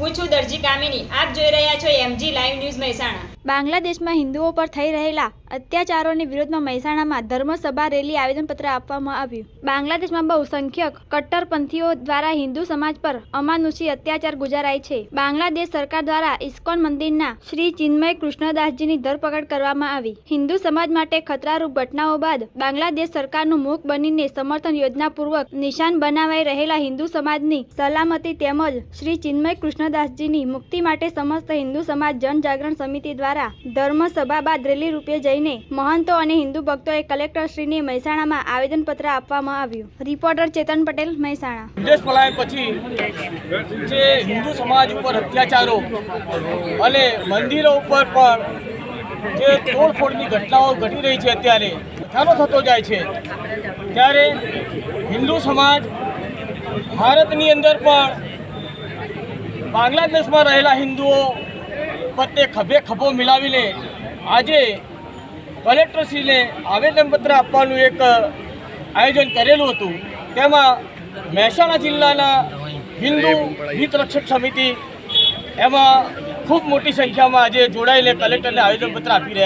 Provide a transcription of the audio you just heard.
હું છું દરજી કામિની। આપ જોઈ રહ્યા છો MG લાઈવ ન્યૂઝ મહેસાણા। બાંગ્લાદેશમાં હિન્દુઓ પર થઈ રહેલા અત્યાચારોની વિરોધમાં મહેસાણામાં ધર્મસભા રેલી આવેદનપત્ર આપવામાં આવ્યું। બાંગ્લાદેશમાં બહુસંખ્યક કટ્ટરપંથીઓ દ્વારા હિન્દુ સમાજ પર અમાનુષી અત્યાચાર ગુજારાય છે। બાંગ્લાદેશ સરકાર દ્વારા ઇસ્કોન મંદિરના શ્રી ચિન્મય કૃષ્ણદાસજીની ધરપકડ કરવામાં આવી। હિન્દુ સમાજ માટે ખતરારૂપ ઘટનાઓ બાદ બાંગ્લાદેશ સરકારનું મૂક બનીને સમર્થન યોજનાપૂર્વક નિશાન બનાવાઈ રહેલા હિન્દુ સમાજની સલામતી તેમજ શ્રી ચિન્મય કૃષ્ણદાસજીની મુક્તિ માટે સમસ્ત હિન્દુ સમાજ જનજાગરણ સમિતિ દ્વારા ધર્મસભા બાદ રેલી રૂપે જઈને મહંતો અને હિન્દુ ભક્તોએ કલેક્ટરશ્રીને મહેસાણામાં આવેદનપત્ર આપવામાં આવ્યું। રિપોર્ટર ચેતન પટેલ, મહેસાણા। દેશ પલાય પછી જે હિન્દુ સમાજ ઉપર અત્યાચારો અને મંદિરો ઉપર પણ જે તોડફોડની ઘટનાઓ ઘટી રહી છે, અત્યારે વધારો થતો જાય છે, ત્યારે હિન્દુ સમાજ ભારતની અંદર પણ બાંગ્લાદેશમાં રહેલા હિન્દુઓ પ્રત્યે ખભે ખભો મિલાવીને આજે કલેક્ટરશ્રીને આવેદનપત્ર આપવાનું એક આયોજન કરેલું હતું। તેમાં મહેસાણા જિલ્લાના હિન્દુ હિતરક્ષક સમિતિ એમાં ખૂબ મોટી સંખ્યામાં આજે જોડાઈને કલેક્ટરને આવેદનપત્ર આપી રહ્યા છે।